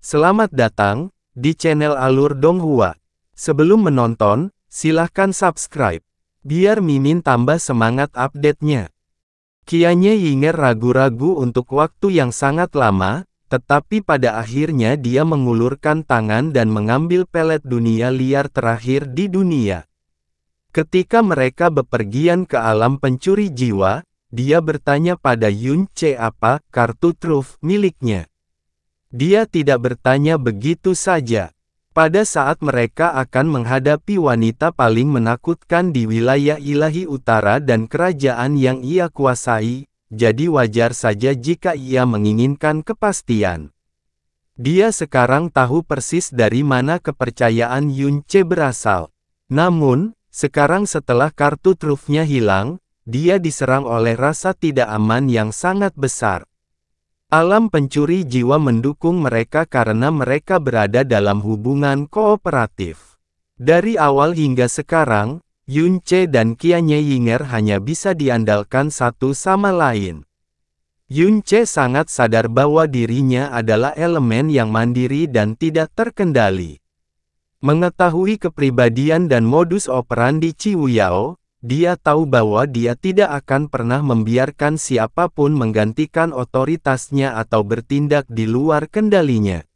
Selamat datang di channel Alur Donghua. Sebelum menonton, silahkan subscribe, biar Mimin tambah semangat update-nya. Kianye Yinger ragu-ragu untuk waktu yang sangat lama, tetapi pada akhirnya dia mengulurkan tangan dan mengambil pelet dunia liar terakhir di dunia. Ketika mereka bepergian ke alam pencuri jiwa, dia bertanya pada Yun Ce apa kartu truf miliknya. Dia tidak bertanya begitu saja. Pada saat mereka akan menghadapi wanita paling menakutkan di wilayah ilahi utara dan kerajaan yang ia kuasai, jadi wajar saja jika ia menginginkan kepastian. Dia sekarang tahu persis dari mana kepercayaan Yun Ce berasal. Namun, sekarang setelah kartu trufnya hilang, dia diserang oleh rasa tidak aman yang sangat besar. Alam pencuri jiwa mendukung mereka karena mereka berada dalam hubungan kooperatif. Dari awal hingga sekarang, Yun Ce dan Kianye Yinger hanya bisa diandalkan satu sama lain. Yun Ce sangat sadar bahwa dirinya adalah elemen yang mandiri dan tidak terkendali. Mengetahui kepribadian dan modus operandi Qiu Yao, dia tahu bahwa dia tidak akan pernah membiarkan siapapun menggantikan otoritasnya atau bertindak di luar kendalinya.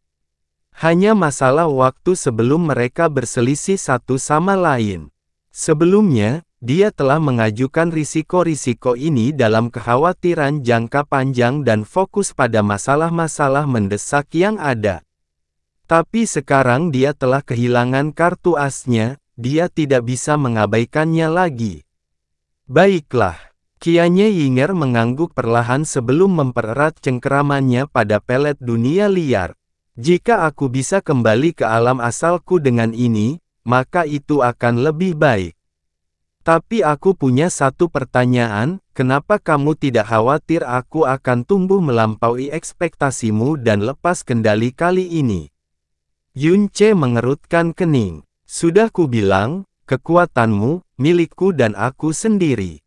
Hanya masalah waktu sebelum mereka berselisih satu sama lain. Sebelumnya, dia telah mengajukan risiko-risiko ini dalam kekhawatiran jangka panjang dan fokus pada masalah-masalah mendesak yang ada. Tapi sekarang dia telah kehilangan kartu asnya, dia tidak bisa mengabaikannya lagi. Baiklah, Kianye Yinger mengangguk perlahan sebelum mempererat cengkeramannya pada pelet dunia liar. Jika aku bisa kembali ke alam asalku dengan ini, maka itu akan lebih baik. Tapi aku punya satu pertanyaan, kenapa kamu tidak khawatir aku akan tumbuh melampaui ekspektasimu dan lepas kendali kali ini? Yun Ce mengerutkan kening. Sudah kubilang, kekuatanmu, milikku dan aku sendiri.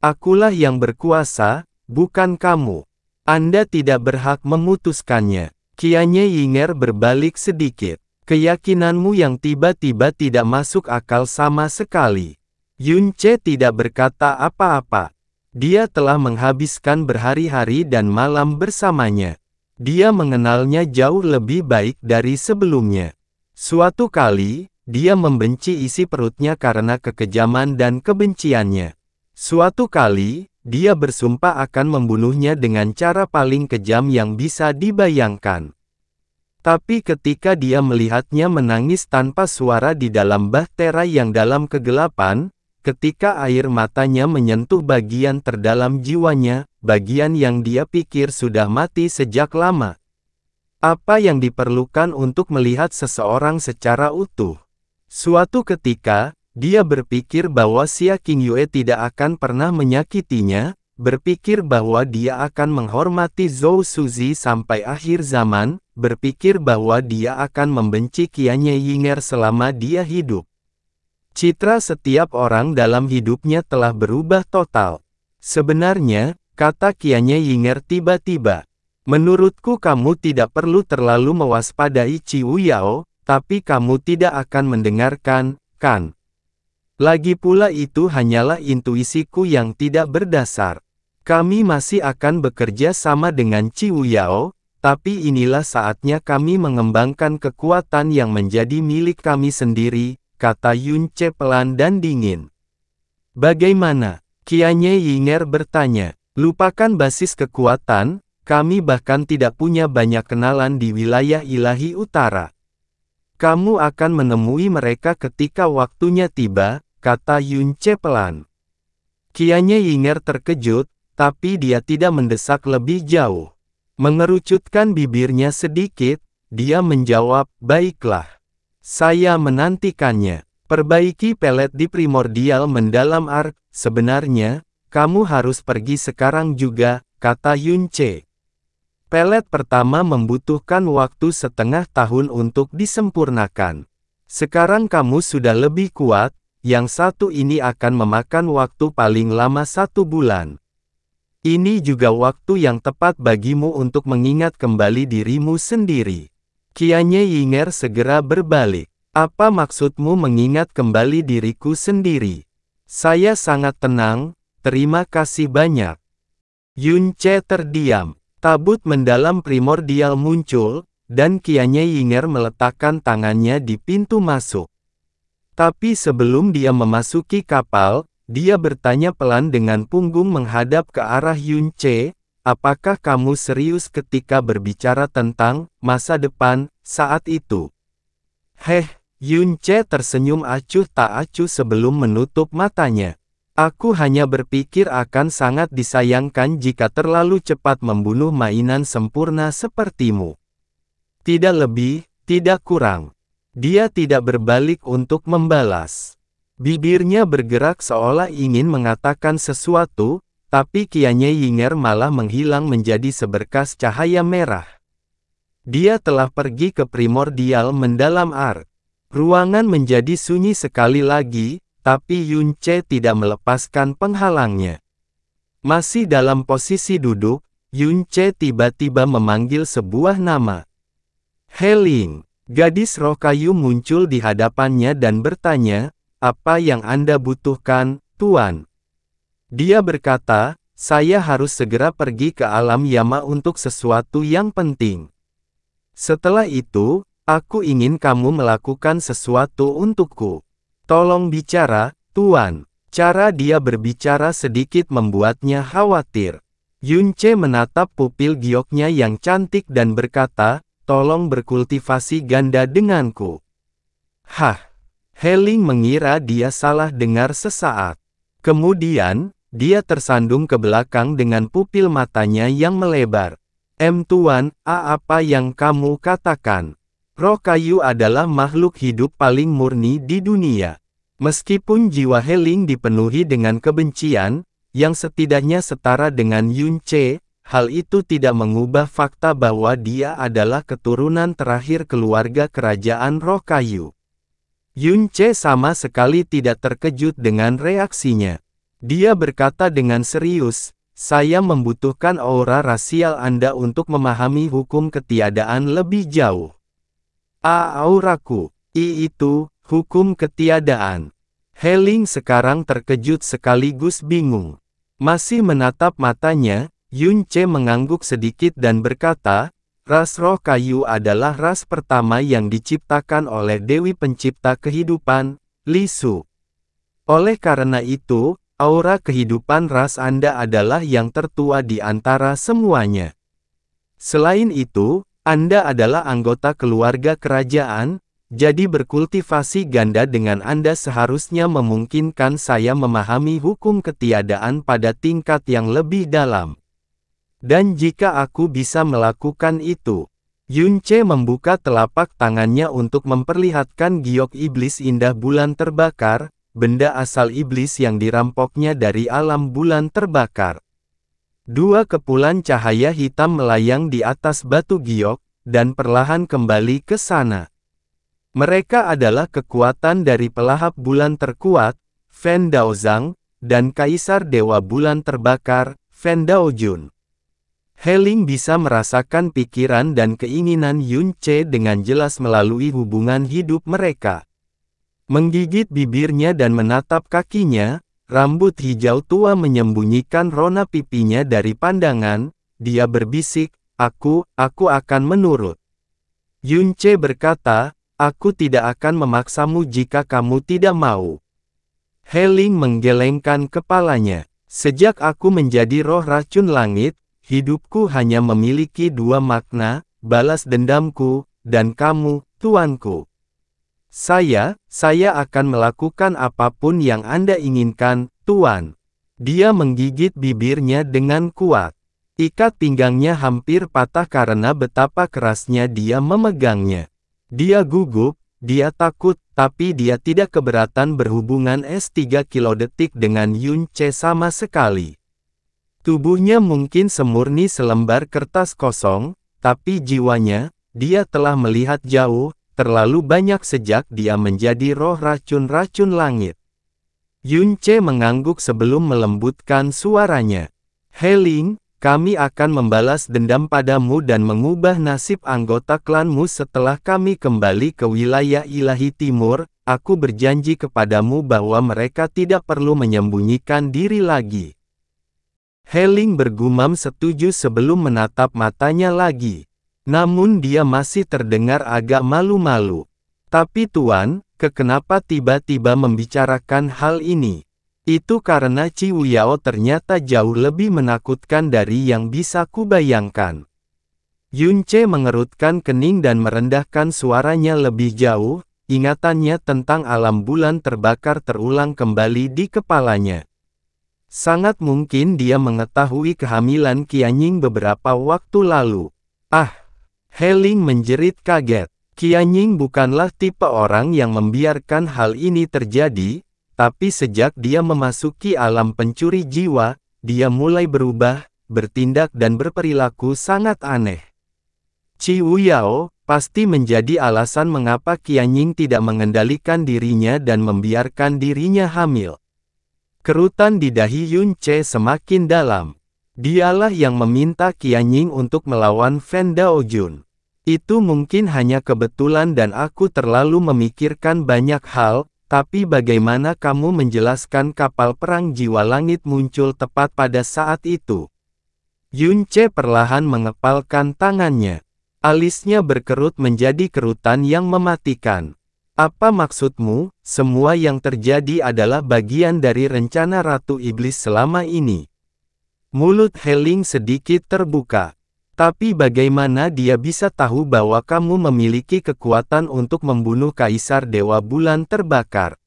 Akulah yang berkuasa, bukan kamu. Anda tidak berhak memutuskannya. Kianye Yinger berbalik sedikit. Keyakinanmu yang tiba-tiba tidak masuk akal sama sekali. Yun Ce tidak berkata apa-apa. Dia telah menghabiskan berhari-hari dan malam bersamanya. Dia mengenalnya jauh lebih baik dari sebelumnya. Suatu kali, dia membenci isi perutnya karena kekejaman dan kebenciannya. Suatu kali, dia bersumpah akan membunuhnya dengan cara paling kejam yang bisa dibayangkan. Tapi ketika dia melihatnya menangis tanpa suara di dalam bahtera yang dalam kegelapan, ketika air matanya menyentuh bagian terdalam jiwanya, bagian yang dia pikir sudah mati sejak lama. Apa yang diperlukan untuk melihat seseorang secara utuh? Suatu ketika, dia berpikir bahwa Xia Qingyue tidak akan pernah menyakitinya, berpikir bahwa dia akan menghormati Zhou Suzi sampai akhir zaman, berpikir bahwa dia akan membenci Kianye Yinger selama dia hidup. Citra setiap orang dalam hidupnya telah berubah total. Sebenarnya, kata Kianye Yinger tiba-tiba, menurutku kamu tidak perlu terlalu mewaspadai Qiu Yao, tapi kamu tidak akan mendengarkan, kan? Lagi pula itu hanyalah intuisiku yang tidak berdasar. Kami masih akan bekerja sama dengan Qiu Yao, tapi inilah saatnya kami mengembangkan kekuatan yang menjadi milik kami sendiri, kata Yun Ce pelan dan dingin. Bagaimana? Kianye Yinger bertanya. Lupakan basis kekuatan, kami bahkan tidak punya banyak kenalan di wilayah ilahi utara. Kamu akan menemui mereka ketika waktunya tiba, kata Yun Ce pelan. Kianye Yinger terkejut, tapi dia tidak mendesak lebih jauh. Mengerucutkan bibirnya sedikit, dia menjawab, baiklah. Saya menantikannya. Perbaiki pelet di primordial mendalam ark. Sebenarnya, kamu harus pergi sekarang juga, kata Yun Ce. Pelet pertama membutuhkan waktu setengah tahun untuk disempurnakan. Sekarang kamu sudah lebih kuat, yang satu ini akan memakan waktu paling lama 1 bulan. Ini juga waktu yang tepat bagimu untuk mengingat kembali dirimu sendiri. Qianye Yinger segera berbalik. Apa maksudmu mengingat kembali diriku sendiri? Saya sangat tenang, terima kasih banyak. Yun Ce terdiam. Tabut mendalam primordial muncul, dan Qianye Yinger meletakkan tangannya di pintu masuk. Tapi sebelum dia memasuki kapal, dia bertanya pelan dengan punggung menghadap ke arah Yun Ce, apakah kamu serius ketika berbicara tentang masa depan saat itu? Heh, Yun Ce tersenyum acuh tak acuh sebelum menutup matanya. Aku hanya berpikir akan sangat disayangkan jika terlalu cepat membunuh mainan sempurna sepertimu. Tidak lebih, tidak kurang. Dia tidak berbalik untuk membalas. Bibirnya bergerak seolah ingin mengatakan sesuatu, tapi Qianye Yinger malah menghilang menjadi seberkas cahaya merah. Dia telah pergi ke primordial mendalam ark. Ruangan menjadi sunyi sekali lagi, tapi Yun Ce tidak melepaskan penghalangnya. Masih dalam posisi duduk, Yun Ce tiba-tiba memanggil sebuah nama. Heling. Gadis roh kayu muncul di hadapannya dan bertanya, apa yang Anda butuhkan, Tuan? Dia berkata, saya harus segera pergi ke alam Yama untuk sesuatu yang penting. Setelah itu, aku ingin kamu melakukan sesuatu untukku. Tolong bicara, Tuan. Cara dia berbicara sedikit membuatnya khawatir. Yun Ce menatap pupil gioknya yang cantik dan berkata, tolong berkultivasi ganda denganku. Hah. Heling mengira dia salah dengar sesaat. Kemudian, dia tersandung ke belakang dengan pupil matanya yang melebar. Tuan, apa yang kamu katakan? Roh kayu adalah makhluk hidup paling murni di dunia. Meskipun jiwa Heling dipenuhi dengan kebencian, yang setidaknya setara dengan Yun Ce, hal itu tidak mengubah fakta bahwa dia adalah keturunan terakhir keluarga kerajaan roh kayu. Yun Ce sama sekali tidak terkejut dengan reaksinya. Dia berkata dengan serius, saya membutuhkan aura rasial Anda untuk memahami hukum ketiadaan lebih jauh. Auraku, itu, hukum ketiadaan. Heling sekarang terkejut sekaligus bingung. Masih menatap matanya, Yun Ce mengangguk sedikit dan berkata, ras roh kayu adalah ras pertama yang diciptakan oleh Dewi Pencipta Kehidupan, Li Su. Oleh karena itu, aura kehidupan ras Anda adalah yang tertua di antara semuanya. Selain itu, Anda adalah anggota keluarga kerajaan, jadi berkultivasi ganda dengan Anda seharusnya memungkinkan saya memahami hukum ketiadaan pada tingkat yang lebih dalam. Dan jika aku bisa melakukan itu, Yun Ce membuka telapak tangannya untuk memperlihatkan giok iblis indah bulan terbakar, benda asal iblis yang dirampoknya dari alam bulan terbakar. Dua kepulan cahaya hitam melayang di atas batu giok, dan perlahan kembali ke sana. Mereka adalah kekuatan dari pelahap bulan terkuat, Fen Daozang, dan Kaisar Dewa Bulan Terbakar, Fen Daojun. Heling bisa merasakan pikiran dan keinginan Yun Ce dengan jelas melalui hubungan hidup mereka. Menggigit bibirnya dan menatap kakinya, rambut hijau tua menyembunyikan rona pipinya dari pandangan, dia berbisik, aku akan menurut. Yun Ce berkata, aku tidak akan memaksamu jika kamu tidak mau. Heling menggelengkan kepalanya. Sejak aku menjadi roh racun langit, hidupku hanya memiliki dua makna, balas dendamku, dan kamu, tuanku. Saya akan melakukan apapun yang Anda inginkan, Tuan. Dia menggigit bibirnya dengan kuat. Ikat pinggangnya hampir patah karena betapa kerasnya dia memegangnya. Dia gugup, dia takut, tapi dia tidak keberatan berhubungan S3 kilodetik dengan Yun Ce sama sekali. Tubuhnya mungkin semurni selembar kertas kosong, tapi jiwanya, dia telah melihat jauh, terlalu banyak sejak dia menjadi roh racun-racun langit. Yun Ce mengangguk sebelum melembutkan suaranya. He-Ling, kami akan membalas dendam padamu dan mengubah nasib anggota klanmu setelah kami kembali ke wilayah ilahi timur. Aku berjanji kepadamu bahwa mereka tidak perlu menyembunyikan diri lagi. He-Ling bergumam setuju sebelum menatap matanya lagi. Namun dia masih terdengar agak malu-malu. Tapi Tuan, kenapa tiba-tiba membicarakan hal ini? Itu karena Ciwu Yao ternyata jauh lebih menakutkan dari yang bisa kubayangkan. Yun Ce mengerutkan kening dan merendahkan suaranya lebih jauh, ingatannya tentang alam bulan terbakar terulang kembali di kepalanya. Sangat mungkin dia mengetahui kehamilan Qianying beberapa waktu lalu. Ah! He-Ling menjerit kaget. Qianying bukanlah tipe orang yang membiarkan hal ini terjadi, tapi sejak dia memasuki alam pencuri jiwa, dia mulai berubah, bertindak dan berperilaku sangat aneh. Ciwu Yao pasti menjadi alasan mengapa Qianying tidak mengendalikan dirinya dan membiarkan dirinya hamil. Kerutan di dahi Yun Ce semakin dalam. Dialah yang meminta Qianying untuk melawan Fan Daojun. Itu mungkin hanya kebetulan dan aku terlalu memikirkan banyak hal, tapi bagaimana kamu menjelaskan kapal perang jiwa langit muncul tepat pada saat itu? Yun Ce perlahan mengepalkan tangannya. Alisnya berkerut menjadi kerutan yang mematikan. Apa maksudmu? Semua yang terjadi adalah bagian dari rencana Ratu Iblis selama ini. Mulut He-Ling sedikit terbuka. Tapi bagaimana dia bisa tahu bahwa kamu memiliki kekuatan untuk membunuh Kaisar Dewa Bulan Terbakar?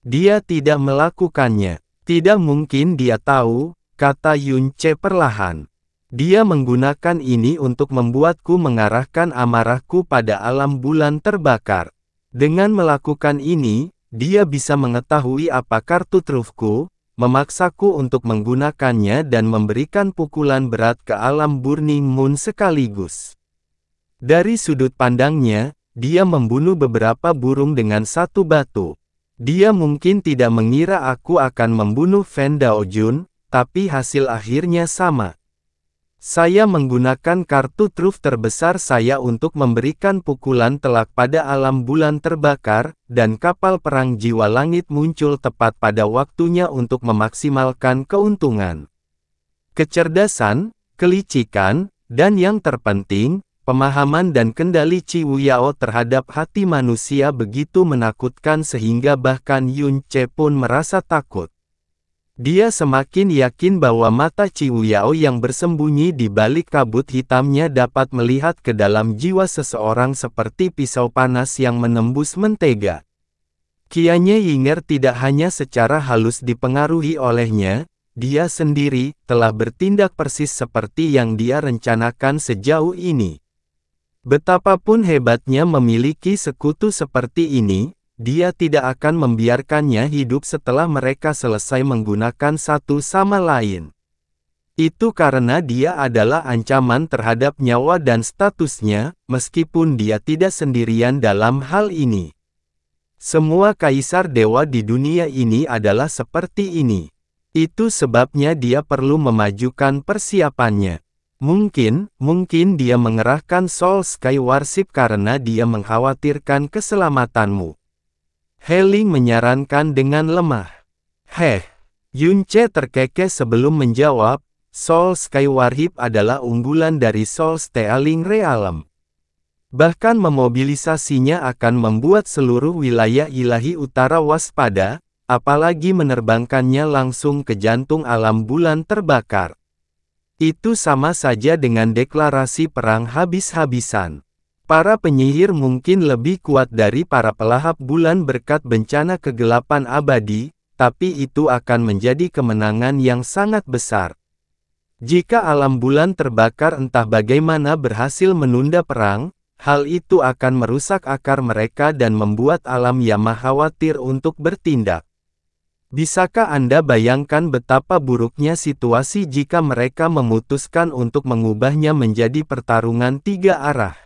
Dia tidak melakukannya. Tidak mungkin dia tahu, kata Yun Ce perlahan. Dia menggunakan ini untuk membuatku mengarahkan amarahku pada alam bulan terbakar. Dengan melakukan ini, dia bisa mengetahui apa kartu trufku, memaksaku untuk menggunakannya dan memberikan pukulan berat ke alam Burning Moon sekaligus. Dari sudut pandangnya, dia membunuh beberapa burung dengan satu batu. Dia mungkin tidak mengira aku akan membunuh Fan Daojun, tapi hasil akhirnya sama. Saya menggunakan kartu truf terbesar saya untuk memberikan pukulan telak pada alam bulan terbakar, dan kapal perang jiwa langit muncul tepat pada waktunya untuk memaksimalkan keuntungan. Kecerdasan, kelicikan, dan yang terpenting, pemahaman dan kendali Ciwu Yao terhadap hati manusia begitu menakutkan sehingga bahkan Yun Ce pun merasa takut. Dia semakin yakin bahwa mata Ciwu Yao yang bersembunyi di balik kabut hitamnya dapat melihat ke dalam jiwa seseorang seperti pisau panas yang menembus mentega. Qianying Yinger tidak hanya secara halus dipengaruhi olehnya, dia sendiri telah bertindak persis seperti yang dia rencanakan sejauh ini. Betapapun hebatnya memiliki sekutu seperti ini, dia tidak akan membiarkannya hidup setelah mereka selesai menggunakan satu sama lain. Itu karena dia adalah ancaman terhadap nyawa dan statusnya, meskipun dia tidak sendirian dalam hal ini. Semua kaisar dewa di dunia ini adalah seperti ini. Itu sebabnya dia perlu memajukan persiapannya. Mungkin dia mengerahkan Soul Sky Warship karena dia mengkhawatirkan keselamatanmu. He-Ling menyarankan dengan lemah. Yun Ce terkekeh sebelum menjawab, Soul Sky Warship adalah unggulan dari Soul Stealing Realm. Bahkan memobilisasinya akan membuat seluruh wilayah ilahi utara waspada, apalagi menerbangkannya langsung ke jantung alam bulan terbakar. Itu sama saja dengan deklarasi perang habis-habisan. Para penyihir mungkin lebih kuat dari para pelahap bulan berkat bencana kegelapan abadi, tapi itu akan menjadi kemenangan yang sangat besar. Jika alam bulan terbakar entah bagaimana berhasil menunda perang, hal itu akan merusak akar mereka dan membuat alam Yama khawatir untuk bertindak. Bisakah Anda bayangkan betapa buruknya situasi jika mereka memutuskan untuk mengubahnya menjadi pertarungan tiga arah?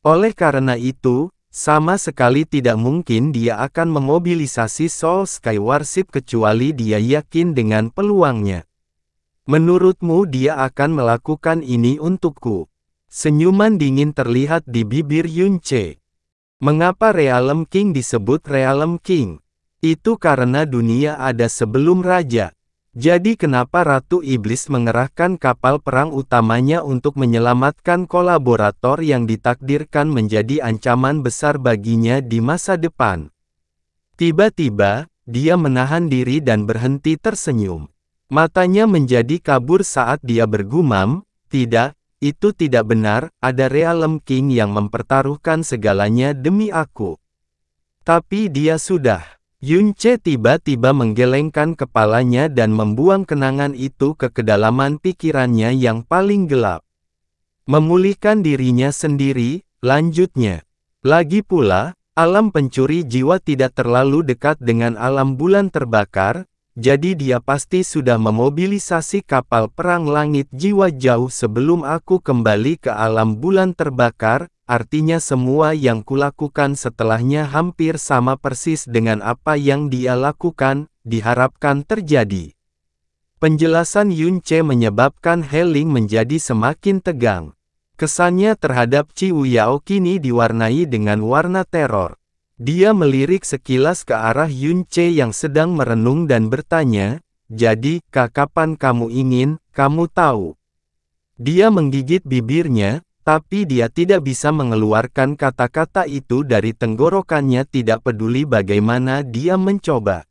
Oleh karena itu, sama sekali tidak mungkin dia akan memobilisasi Soul Sky Warship kecuali dia yakin dengan peluangnya. Menurutmu dia akan melakukan ini untukku? Senyuman dingin terlihat di bibir Yunce. Mengapa Realm King disebut Realm King? Itu karena dunia ada sebelum raja. Jadi kenapa Ratu Iblis mengerahkan kapal perang utamanya untuk menyelamatkan kolaborator yang ditakdirkan menjadi ancaman besar baginya di masa depan? Tiba-tiba, dia menahan diri dan berhenti tersenyum. Matanya menjadi kabur saat dia bergumam, "Tidak, itu tidak benar, ada Realm King yang mempertaruhkan segalanya demi aku." Tapi dia sudah. Yunce tiba-tiba menggelengkan kepalanya dan membuang kenangan itu ke kedalaman pikirannya yang paling gelap. Memulihkan dirinya sendiri, lanjutnya. Lagi pula, alam pencuri jiwa tidak terlalu dekat dengan alam bulan terbakar, jadi dia pasti sudah memobilisasi kapal perang langit jiwa jauh sebelum aku kembali ke alam bulan terbakar, artinya semua yang kulakukan setelahnya hampir sama persis dengan apa yang dia lakukan, diharapkan terjadi. Penjelasan Yunce menyebabkan Heling menjadi semakin tegang. Kesannya terhadap Ciu Yao kini diwarnai dengan warna teror. Dia melirik sekilas ke arah Yunce yang sedang merenung dan bertanya, "Jadi, kapan kamu ingin, kamu tahu?" Dia menggigit bibirnya, tapi dia tidak bisa mengeluarkan kata-kata itu dari tenggorokannya tidak peduli bagaimana dia mencoba.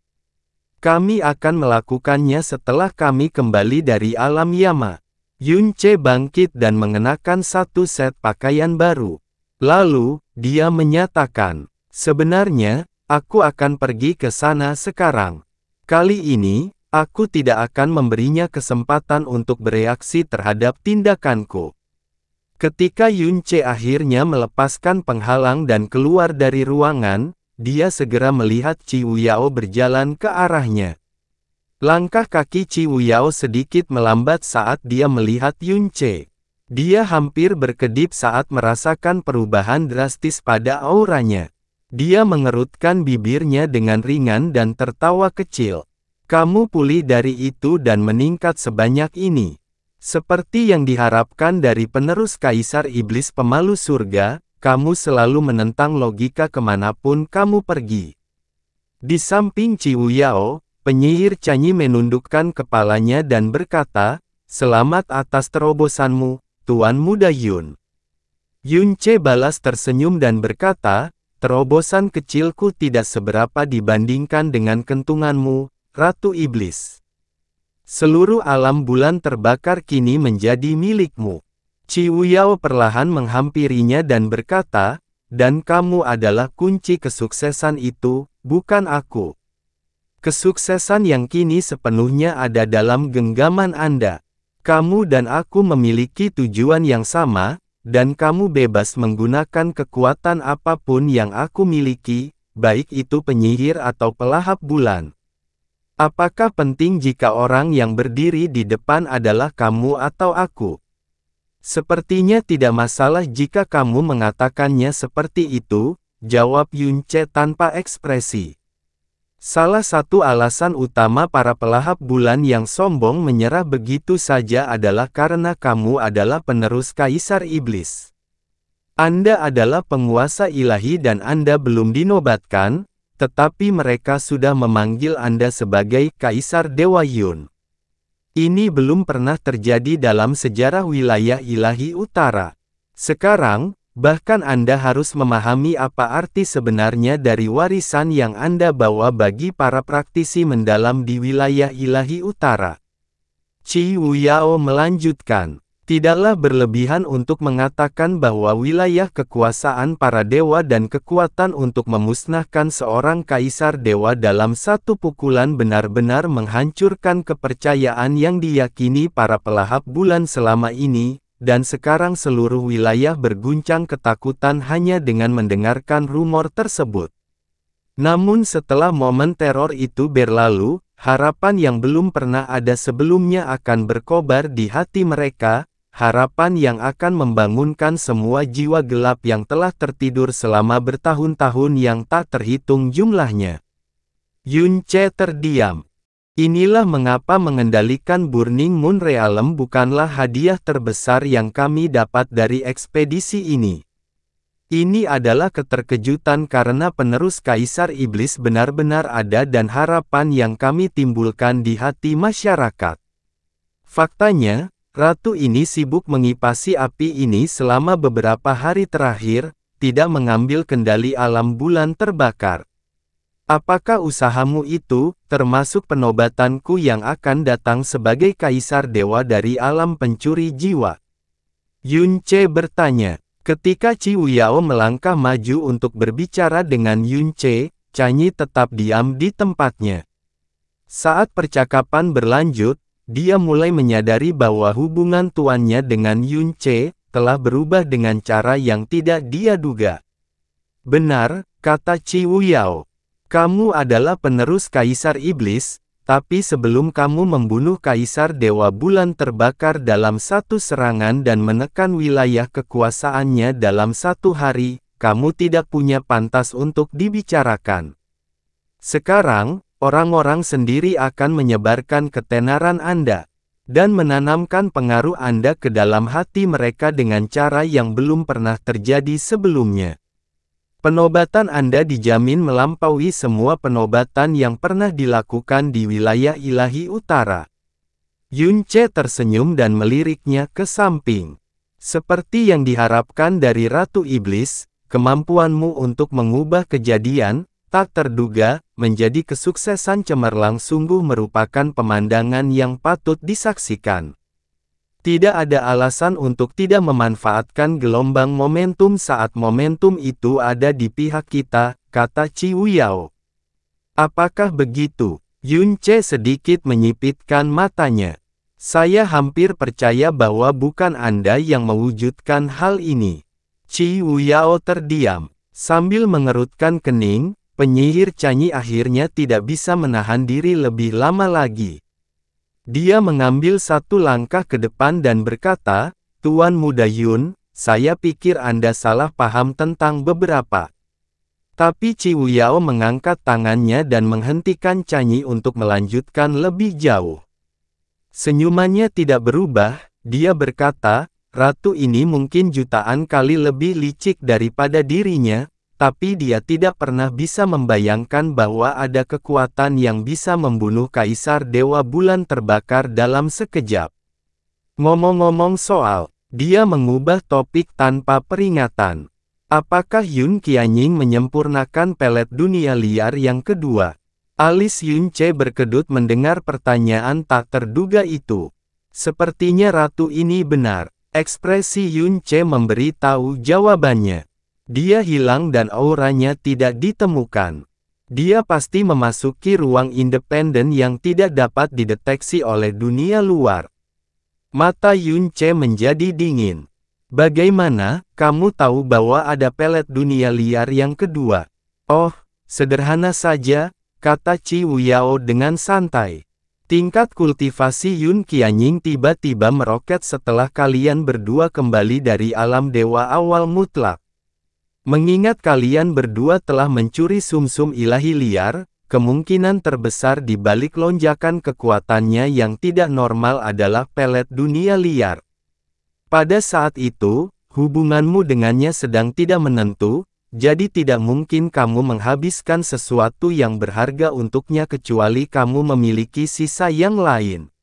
"Kami akan melakukannya setelah kami kembali dari alam Yama." Yunce bangkit dan mengenakan satu set pakaian baru. Lalu, dia menyatakan, "Sebenarnya, aku akan pergi ke sana sekarang. Kali ini, aku tidak akan memberinya kesempatan untuk bereaksi terhadap tindakanku." Ketika Yunce akhirnya melepaskan penghalang dan keluar dari ruangan, dia segera melihat Ciu Yao berjalan ke arahnya. Langkah kaki Ciu Yao sedikit melambat saat dia melihat Yunce. Dia hampir berkedip saat merasakan perubahan drastis pada auranya. Dia mengerutkan bibirnya dengan ringan dan tertawa kecil. "Kamu pulih dari itu dan meningkat sebanyak ini. Seperti yang diharapkan dari penerus Kaisar Iblis Pemalu Surga, kamu selalu menentang logika kemanapun kamu pergi." Di samping Ciu Yao, penyihir Canyi menundukkan kepalanya dan berkata, "Selamat atas terobosanmu, Tuan Muda Yun." Yunce balas tersenyum dan berkata, "Terobosan kecilku tidak seberapa dibandingkan dengan kentunganmu, Ratu Iblis. Seluruh alam bulan terbakar kini menjadi milikmu." Ciu Yao perlahan menghampirinya dan berkata, "Dan kamu adalah kunci kesuksesan itu, bukan aku. Kesuksesan yang kini sepenuhnya ada dalam genggaman Anda. Kamu dan aku memiliki tujuan yang sama, dan kamu bebas menggunakan kekuatan apapun yang aku miliki, baik itu penyihir atau pelahap bulan. Apakah penting jika orang yang berdiri di depan adalah kamu atau aku? Sepertinya tidak masalah jika kamu mengatakannya seperti itu," jawab Yunce tanpa ekspresi. Salah satu alasan utama para pelahap bulan yang sombong menyerah begitu saja adalah karena kamu adalah penerus Kaisar Iblis. Anda adalah penguasa ilahi dan Anda belum dinobatkan, tetapi mereka sudah memanggil Anda sebagai Kaisar Dewa Yun. Ini belum pernah terjadi dalam sejarah wilayah ilahi utara. Sekarang, bahkan Anda harus memahami apa arti sebenarnya dari warisan yang Anda bawa bagi para praktisi mendalam di wilayah ilahi utara. Ciu Yao melanjutkan, "Tidaklah berlebihan untuk mengatakan bahwa wilayah kekuasaan para dewa dan kekuatan untuk memusnahkan seorang kaisar dewa dalam satu pukulan benar-benar menghancurkan kepercayaan yang diyakini para pelahap bulan selama ini. Dan sekarang seluruh wilayah berguncang ketakutan hanya dengan mendengarkan rumor tersebut. Namun setelah momen teror itu berlalu, harapan yang belum pernah ada sebelumnya akan berkobar di hati mereka, harapan yang akan membangunkan semua jiwa gelap yang telah tertidur selama bertahun-tahun yang tak terhitung jumlahnya." Yunce terdiam. Inilah mengapa mengendalikan Burning Moon Realm bukanlah hadiah terbesar yang kami dapat dari ekspedisi ini. Ini adalah keterkejutan karena penerus Kaisar Iblis benar-benar ada dan harapan yang kami timbulkan di hati masyarakat. Faktanya, ratu ini sibuk mengipasi api ini selama beberapa hari terakhir, tidak mengambil kendali alam bulan terbakar. Apakah usahamu itu, termasuk penobatanku yang akan datang sebagai Kaisar Dewa dari alam pencuri jiwa? Yun Ce bertanya. Ketika Qi Wuyao melangkah maju untuk berbicara dengan Yun Ce, Canyi tetap diam di tempatnya. Saat percakapan berlanjut, dia mulai menyadari bahwa hubungan tuannya dengan Yun Ce telah berubah dengan cara yang tidak dia duga. Benar, kata Qi Wuyao. Kamu adalah penerus Kaisar Iblis, tapi sebelum kamu membunuh Kaisar Dewa Bulan terbakar dalam satu serangan dan menekan wilayah kekuasaannya dalam satu hari, kamu tidak punya pantas untuk dibicarakan. Sekarang, orang-orang sendiri akan menyebarkan ketenaran Anda, dan menanamkan pengaruh Anda ke dalam hati mereka dengan cara yang belum pernah terjadi sebelumnya. Penobatan Anda dijamin melampaui semua penobatan yang pernah dilakukan di wilayah ilahi utara. Yun Ce tersenyum dan meliriknya ke samping. Seperti yang diharapkan dari Ratu Iblis, kemampuanmu untuk mengubah kejadian, tak terduga, menjadi kesuksesan cemerlang sungguh merupakan pemandangan yang patut disaksikan. Tidak ada alasan untuk tidak memanfaatkan gelombang momentum saat momentum itu ada di pihak kita, kata Qi Wuyao. Apakah begitu? Yun Ce sedikit menyipitkan matanya. Saya hampir percaya bahwa bukan Anda yang mewujudkan hal ini. Qi Wuyao terdiam. Sambil mengerutkan kening, penyihir Canyi akhirnya tidak bisa menahan diri lebih lama lagi. Dia mengambil satu langkah ke depan dan berkata, Tuan Muda Yun, saya pikir Anda salah paham tentang beberapa. Tapi Qi Wuyao mengangkat tangannya dan menghentikan Canyi untuk melanjutkan lebih jauh. Senyumannya tidak berubah, dia berkata, Ratu ini mungkin jutaan kali lebih licik daripada dirinya, tapi dia tidak pernah bisa membayangkan bahwa ada kekuatan yang bisa membunuh Kaisar Dewa Bulan terbakar dalam sekejap. Ngomong-ngomong soal, dia mengubah topik tanpa peringatan. Apakah Yun Qianying menyempurnakan pelet dunia liar yang kedua? Alis Yun Ce berkedut mendengar pertanyaan tak terduga itu. Sepertinya ratu ini benar. Ekspresi Yun Ce memberi tahu jawabannya. Dia hilang dan auranya tidak ditemukan. Dia pasti memasuki ruang independen yang tidak dapat dideteksi oleh dunia luar. Mata Yun Ce menjadi dingin. Bagaimana, kamu tahu bahwa ada pelet dunia liar yang kedua? Oh, sederhana saja, kata Qi Wuyao dengan santai. Tingkat kultivasi Yun Qianying tiba-tiba meroket setelah kalian berdua kembali dari alam dewa awal mutlak. Mengingat kalian berdua telah mencuri sumsum ilahi liar, kemungkinan terbesar di balik lonjakan kekuatannya yang tidak normal adalah pelet dunia liar. Pada saat itu, hubunganmu dengannya sedang tidak menentu, jadi tidak mungkin kamu menghabiskan sesuatu yang berharga untuknya kecuali kamu memiliki sisa yang lain.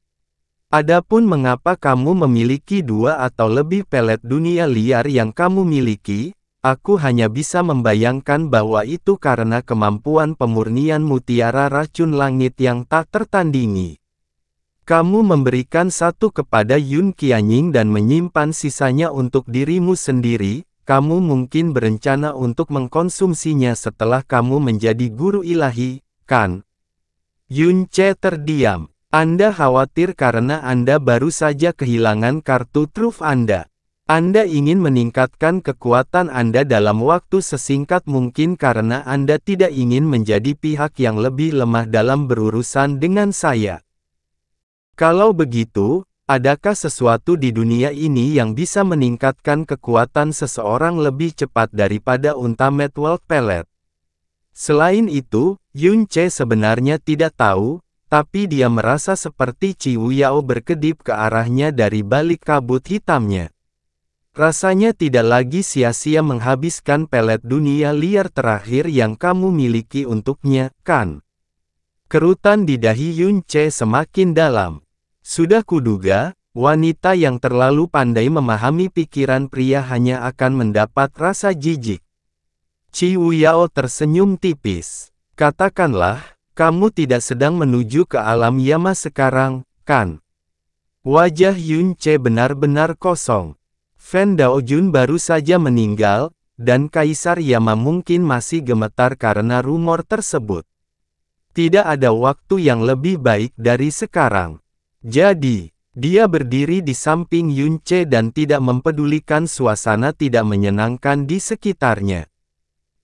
Adapun mengapa kamu memiliki dua atau lebih pelet dunia liar yang kamu miliki, aku hanya bisa membayangkan bahwa itu karena kemampuan pemurnian mutiara racun langit yang tak tertandingi. Kamu memberikan satu kepada Yun Qianying dan menyimpan sisanya untuk dirimu sendiri, kamu mungkin berencana untuk mengkonsumsinya setelah kamu menjadi guru ilahi, kan? Yun Ce terdiam. Anda khawatir karena Anda baru saja kehilangan kartu truf Anda. Anda ingin meningkatkan kekuatan Anda dalam waktu sesingkat mungkin karena Anda tidak ingin menjadi pihak yang lebih lemah dalam berurusan dengan saya. Kalau begitu, adakah sesuatu di dunia ini yang bisa meningkatkan kekuatan seseorang lebih cepat daripada Ultimate World Pellet? Selain itu, Yun Ce sebenarnya tidak tahu, tapi dia merasa seperti Ciu Yao berkedip ke arahnya dari balik kabut hitamnya. Rasanya tidak lagi sia-sia menghabiskan pelet dunia liar terakhir yang kamu miliki untuknya, kan? Kerutan di dahi Yun Ce semakin dalam. Sudah kuduga, wanita yang terlalu pandai memahami pikiran pria hanya akan mendapat rasa jijik. Ciu Yao tersenyum tipis. Katakanlah, kamu tidak sedang menuju ke alam Yama sekarang, kan? Wajah Yun Ce benar-benar kosong. Fan Daojun baru saja meninggal, dan Kaisar Yama mungkin masih gemetar karena rumor tersebut. Tidak ada waktu yang lebih baik dari sekarang. Jadi, dia berdiri di samping Yun Ce dan tidak mempedulikan suasana tidak menyenangkan di sekitarnya.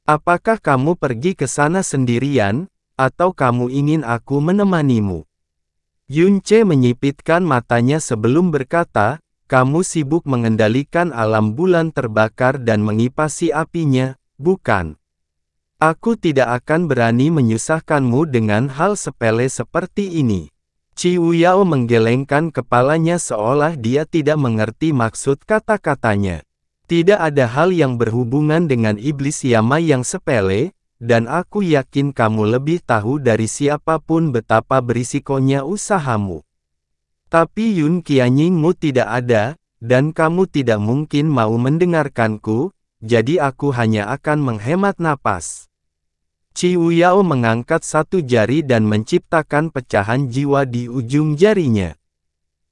Apakah kamu pergi ke sana sendirian, atau kamu ingin aku menemanimu? Yun Ce menyipitkan matanya sebelum berkata, kamu sibuk mengendalikan alam bulan terbakar dan mengipasi apinya, bukan? Aku tidak akan berani menyusahkanmu dengan hal sepele seperti ini. Ciu Yao menggelengkan kepalanya seolah dia tidak mengerti maksud kata-katanya. Tidak ada hal yang berhubungan dengan iblis Yama yang sepele, dan aku yakin kamu lebih tahu dari siapapun betapa berisikonya usahamu. Tapi Yun Qianyingmu tidak ada, dan kamu tidak mungkin mau mendengarkanku, jadi aku hanya akan menghemat napas. Ciu Yao mengangkat satu jari dan menciptakan pecahan jiwa di ujung jarinya.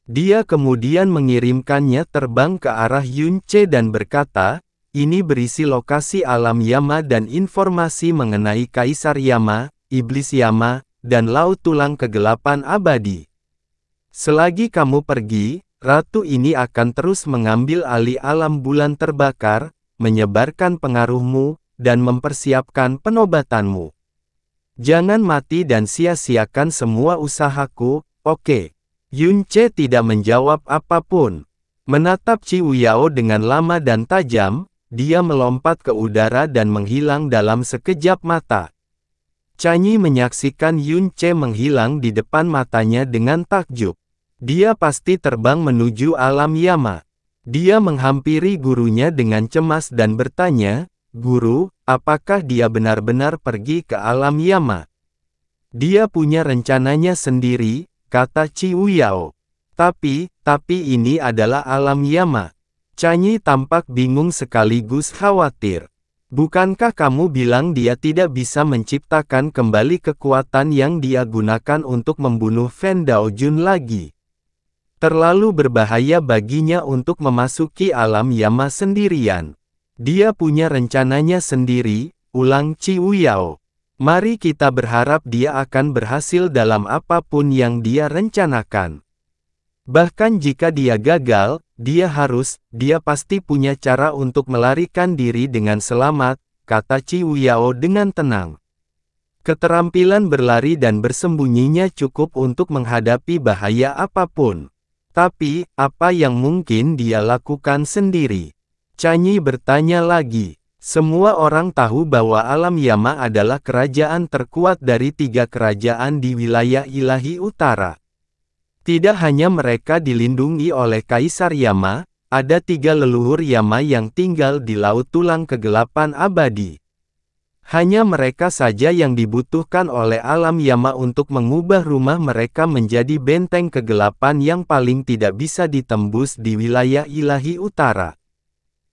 Dia kemudian mengirimkannya terbang ke arah Yun Ce dan berkata, ini berisi lokasi alam Yama dan informasi mengenai Kaisar Yama, Iblis Yama, dan Laut Tulang Kegelapan Abadi. Selagi kamu pergi, ratu ini akan terus mengambil alih alam bulan terbakar, menyebarkan pengaruhmu, dan mempersiapkan penobatanmu. Jangan mati dan sia-siakan semua usahaku, oke? Yun Ce tidak menjawab apapun. Menatap Ciu Yao dengan lama dan tajam, dia melompat ke udara dan menghilang dalam sekejap mata. Chanyi menyaksikan Yun Ce menghilang di depan matanya dengan takjub. Dia pasti terbang menuju alam Yama. Dia menghampiri gurunya dengan cemas dan bertanya, Guru, apakah dia benar-benar pergi ke alam Yama? Dia punya rencananya sendiri, kata Ciu Yao. Tapi ini adalah alam Yama. Chanyi tampak bingung sekaligus khawatir. Bukankah kamu bilang dia tidak bisa menciptakan kembali kekuatan yang dia gunakan untuk membunuh Fan Daojun lagi? Terlalu berbahaya baginya untuk memasuki alam Yama sendirian. Dia punya rencananya sendiri, ulang Ciu Yao. Mari kita berharap dia akan berhasil dalam apapun yang dia rencanakan. Bahkan jika dia gagal, dia pasti punya cara untuk melarikan diri dengan selamat, kata Ciu Yao dengan tenang. Keterampilan berlari dan bersembunyinya cukup untuk menghadapi bahaya apapun. Tapi, apa yang mungkin dia lakukan sendiri? Chanyi bertanya lagi. Semua orang tahu bahwa alam Yama adalah kerajaan terkuat dari 3 kerajaan di wilayah ilahi utara. Tidak hanya mereka dilindungi oleh Kaisar Yama, ada 3 leluhur Yama yang tinggal di Laut Tulang Kegelapan Abadi. Hanya mereka saja yang dibutuhkan oleh alam Yama untuk mengubah rumah mereka menjadi benteng kegelapan yang paling tidak bisa ditembus di wilayah ilahi utara.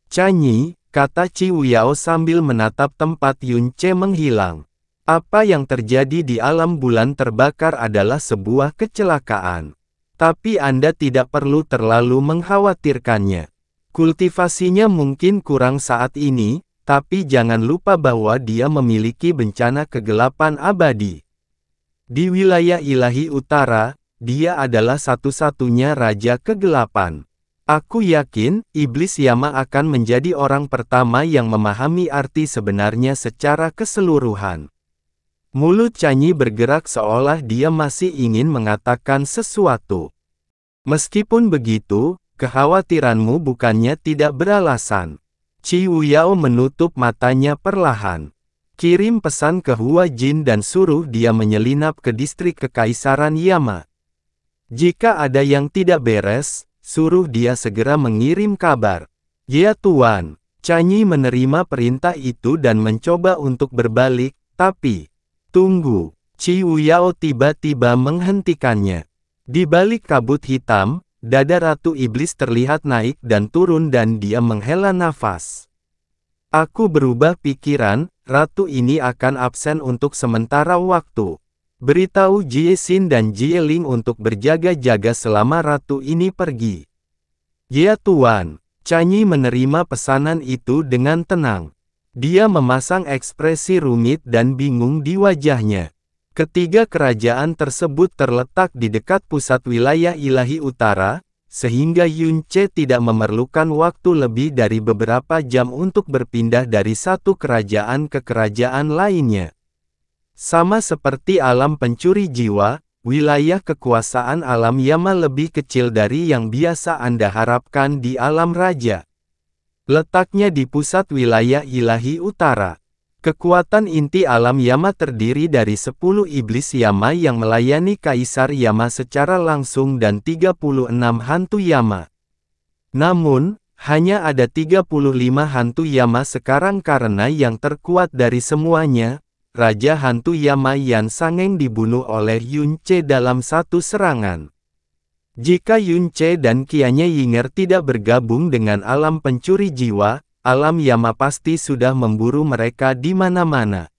Chanyi, kata Ciu Yao sambil menatap tempat Yun Ce menghilang. Apa yang terjadi di alam bulan terbakar adalah sebuah kecelakaan. Tapi Anda tidak perlu terlalu mengkhawatirkannya. Kultivasinya mungkin kurang saat ini, tapi jangan lupa bahwa dia memiliki bencana kegelapan abadi. Di wilayah ilahi utara, dia adalah satu-satunya raja kegelapan. Aku yakin, Iblis Yama akan menjadi orang pertama yang memahami arti sebenarnya secara keseluruhan. Mulut Chanyi bergerak seolah dia masih ingin mengatakan sesuatu. Meskipun begitu, kekhawatiranmu bukannya tidak beralasan. Ciu Yao menutup matanya perlahan. Kirim pesan ke Hua Jin dan suruh dia menyelinap ke distrik Kekaisaran Yama. Jika ada yang tidak beres, suruh dia segera mengirim kabar. Ya Tuan. Chanyi menerima perintah itu dan mencoba untuk berbalik, tapi... Tunggu. Ciu Yao tiba-tiba menghentikannya. Di balik kabut hitam, dada Ratu Iblis terlihat naik dan turun dan dia menghela nafas. Aku berubah pikiran, Ratu ini akan absen untuk sementara waktu. Beritahu Jie Xin dan Jie Ling untuk berjaga-jaga selama Ratu ini pergi. Ya Tuan. Chanyi menerima pesanan itu dengan tenang. Dia memasang ekspresi rumit dan bingung di wajahnya. Ketiga kerajaan tersebut terletak di dekat pusat wilayah ilahi utara, sehingga Yun Ce tidak memerlukan waktu lebih dari beberapa jam untuk berpindah dari satu kerajaan ke kerajaan lainnya. Sama seperti alam pencuri jiwa, wilayah kekuasaan alam Yama lebih kecil dari yang biasa Anda harapkan di alam raja. Letaknya di pusat wilayah ilahi utara. Kekuatan inti alam Yama terdiri dari 10 iblis Yama yang melayani Kaisar Yama secara langsung dan 36 hantu Yama. Namun, hanya ada 35 hantu Yama sekarang karena yang terkuat dari semuanya, Raja Hantu Yama Yan Sangeng dibunuh oleh Yun Ce dalam satu serangan. Jika Yun Ce dan Qianye Yinger tidak bergabung dengan alam pencuri jiwa, alam Yama pasti sudah memburu mereka di mana-mana.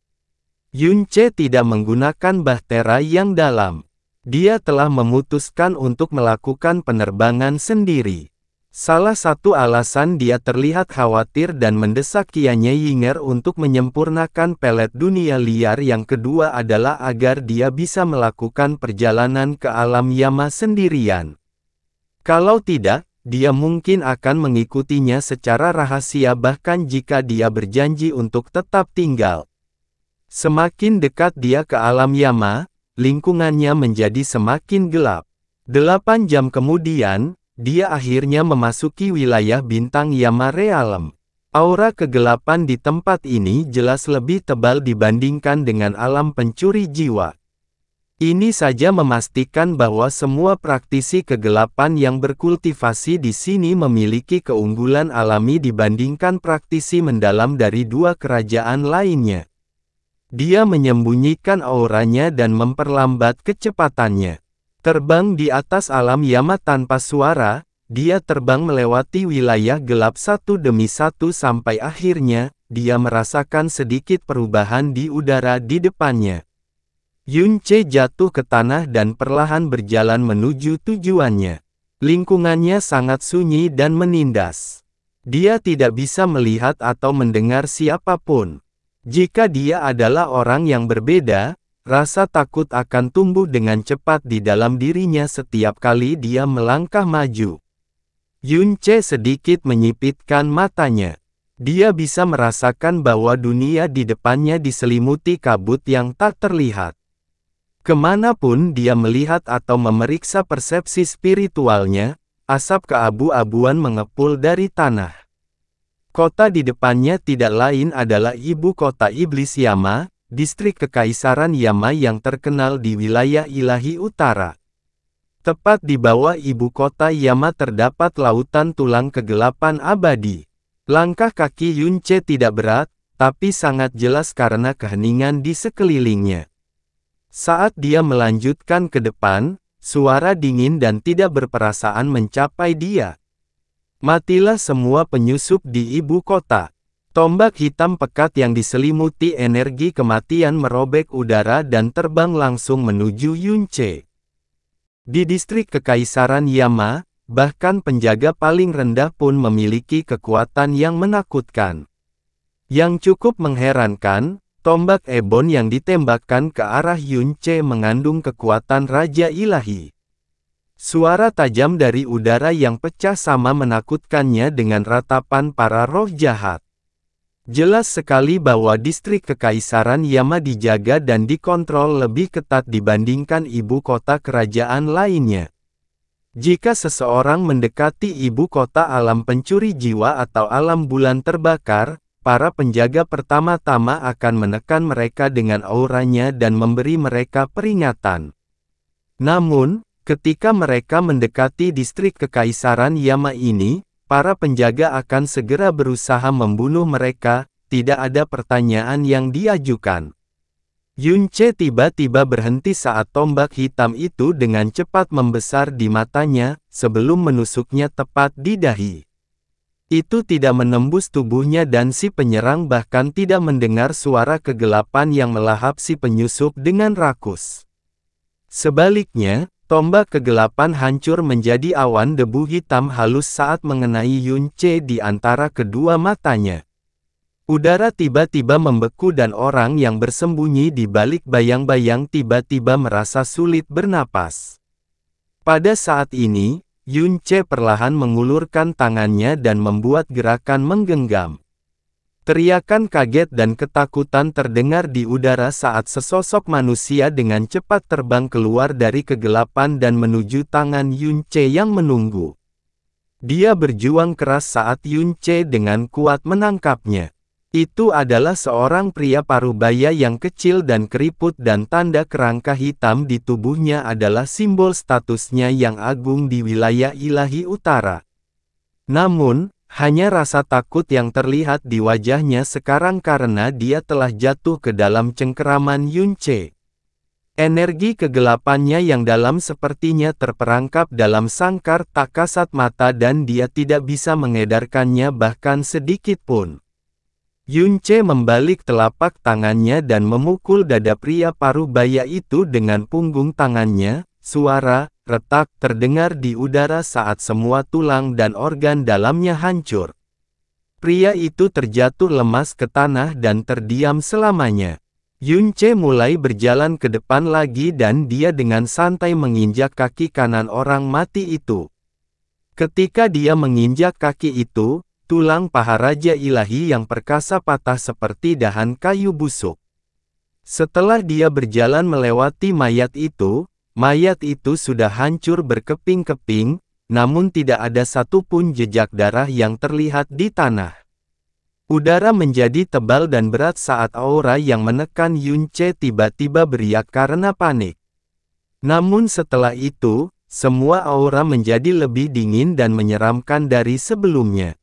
Yun Ce tidak menggunakan bahtera yang dalam. Dia telah memutuskan untuk melakukan penerbangan sendiri. Salah satu alasan dia terlihat khawatir dan mendesak Qianye Yinger untuk menyempurnakan pelet dunia liar yang kedua adalah agar dia bisa melakukan perjalanan ke alam Yama sendirian. Kalau tidak, dia mungkin akan mengikutinya secara rahasia bahkan jika dia berjanji untuk tetap tinggal. Semakin dekat dia ke alam Yama, lingkungannya menjadi semakin gelap. 8 jam kemudian, dia akhirnya memasuki wilayah bintang Yama Realm. Aura kegelapan di tempat ini jelas lebih tebal dibandingkan dengan alam pencuri jiwa. Ini saja memastikan bahwa semua praktisi kegelapan yang berkultivasi di sini memiliki keunggulan alami dibandingkan praktisi mendalam dari dua kerajaan lainnya. Dia menyembunyikan auranya dan memperlambat kecepatannya. Terbang di atas alam Yama tanpa suara, dia terbang melewati wilayah gelap satu demi satu sampai akhirnya, dia merasakan sedikit perubahan di udara di depannya. Yun Ce jatuh ke tanah dan perlahan berjalan menuju tujuannya. Lingkungannya sangat sunyi dan menindas. Dia tidak bisa melihat atau mendengar siapapun. Jika dia adalah orang yang berbeda, rasa takut akan tumbuh dengan cepat di dalam dirinya setiap kali dia melangkah maju. Yun Ce sedikit menyipitkan matanya. Dia bisa merasakan bahwa dunia di depannya diselimuti kabut yang tak terlihat. Kemanapun dia melihat atau memeriksa persepsi spiritualnya, asap keabu-abuan mengepul dari tanah. Kota di depannya tidak lain adalah ibu kota iblis Yama, distrik kekaisaran Yama yang terkenal di wilayah ilahi utara. Tepat di bawah ibu kota Yama terdapat lautan tulang kegelapan abadi. Langkah kaki Yun Ce tidak berat, tapi sangat jelas karena keheningan di sekelilingnya. Saat dia melanjutkan ke depan, suara dingin dan tidak berperasaan mencapai dia. Matilah semua penyusup di ibu kota. Tombak hitam pekat yang diselimuti energi kematian merobek udara dan terbang langsung menuju Yun Ce. Di distrik kekaisaran Yama, bahkan penjaga paling rendah pun memiliki kekuatan yang menakutkan. Yang cukup mengherankan, tombak ebon yang ditembakkan ke arah Yun Ce mengandung kekuatan Raja Ilahi. Suara tajam dari udara yang pecah sama menakutkannya dengan ratapan para roh jahat. Jelas sekali bahwa distrik kekaisaran Yama dijaga dan dikontrol lebih ketat dibandingkan ibu kota kerajaan lainnya. Jika seseorang mendekati ibu kota alam pencuri jiwa atau alam bulan terbakar, para penjaga pertama-tama akan menekan mereka dengan auranya dan memberi mereka peringatan. Namun, ketika mereka mendekati distrik kekaisaran Yama ini, para penjaga akan segera berusaha membunuh mereka, tidak ada pertanyaan yang diajukan. Yunce tiba-tiba berhenti saat tombak hitam itu dengan cepat membesar di matanya, sebelum menusuknya tepat di dahi. Itu tidak menembus tubuhnya dan si penyerang bahkan tidak mendengar suara kegelapan yang melahap si penyusup dengan rakus. Sebaliknya, tombak kegelapan hancur menjadi awan debu hitam halus saat mengenai Yunce di antara kedua matanya. Udara tiba-tiba membeku dan orang yang bersembunyi di balik bayang-bayang tiba-tiba merasa sulit bernapas. Pada saat ini, Yunce perlahan mengulurkan tangannya dan membuat gerakan menggenggam. Teriakan kaget dan ketakutan terdengar di udara saat sesosok manusia dengan cepat terbang keluar dari kegelapan dan menuju tangan Yunce yang menunggu. Dia berjuang keras saat Yunce dengan kuat menangkapnya. Itu adalah seorang pria parubaya yang kecil dan keriput dan tanda kerangka hitam di tubuhnya adalah simbol statusnya yang agung di wilayah ilahi utara. Namun, hanya rasa takut yang terlihat di wajahnya sekarang karena dia telah jatuh ke dalam cengkeraman Yunce. Energi kegelapannya yang dalam sepertinya terperangkap dalam sangkar tak kasat mata dan dia tidak bisa mengedarkannya bahkan sedikit pun. Yunce membalik telapak tangannya dan memukul dada pria parubaya itu dengan punggung tangannya. Suara retak terdengar di udara saat semua tulang dan organ dalamnya hancur. Pria itu terjatuh lemas ke tanah dan terdiam selamanya. Yunce mulai berjalan ke depan lagi dan dia dengan santai menginjak kaki kanan orang mati itu. Ketika dia menginjak kaki itu, tulang paha Raja Ilahi yang perkasa patah seperti dahan kayu busuk. Setelah dia berjalan melewati mayat itu sudah hancur berkeping-keping, namun tidak ada satupun jejak darah yang terlihat di tanah. Udara menjadi tebal dan berat saat aura yang menekan Yunce tiba-tiba beriak karena panik. Namun setelah itu, semua aura menjadi lebih dingin dan menyeramkan dari sebelumnya.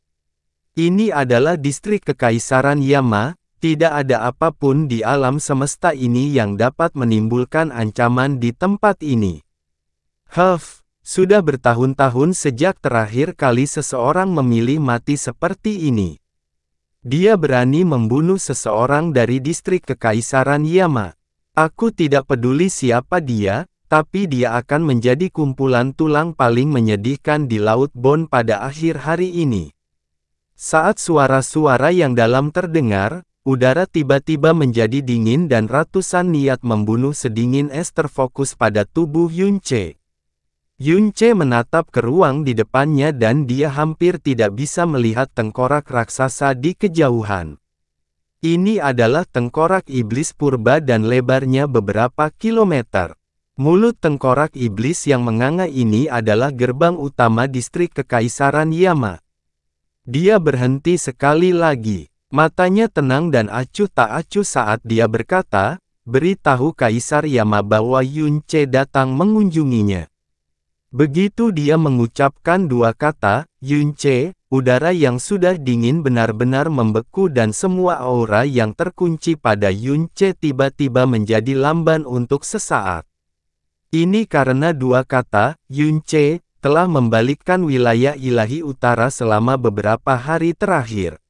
Ini adalah distrik kekaisaran Yama, tidak ada apapun di alam semesta ini yang dapat menimbulkan ancaman di tempat ini. Sudah bertahun-tahun sejak terakhir kali seseorang memilih mati seperti ini. Dia berani membunuh seseorang dari distrik kekaisaran Yama. Aku tidak peduli siapa dia, tapi dia akan menjadi kumpulan tulang paling menyedihkan di Laut Bon pada akhir hari ini. Saat suara-suara yang dalam terdengar, udara tiba-tiba menjadi dingin dan ratusan niat membunuh sedingin es terfokus pada tubuh Yunce. Yunce menatap ke ruang di depannya dan dia hampir tidak bisa melihat tengkorak raksasa di kejauhan. Ini adalah tengkorak iblis purba dan lebarnya beberapa kilometer. Mulut tengkorak iblis yang menganga ini adalah gerbang utama distrik kekaisaran Yama. Dia berhenti sekali lagi. Matanya tenang dan acuh tak acuh saat dia berkata, beritahu Kaisar Yama bahwa Yunce datang mengunjunginya. Begitu dia mengucapkan dua kata, Yunce, udara yang sudah dingin benar-benar membeku dan semua aura yang terkunci pada Yunce tiba-tiba menjadi lamban untuk sesaat. Ini karena dua kata, Yunce, telah membalikkan wilayah ilahi utara selama beberapa hari terakhir.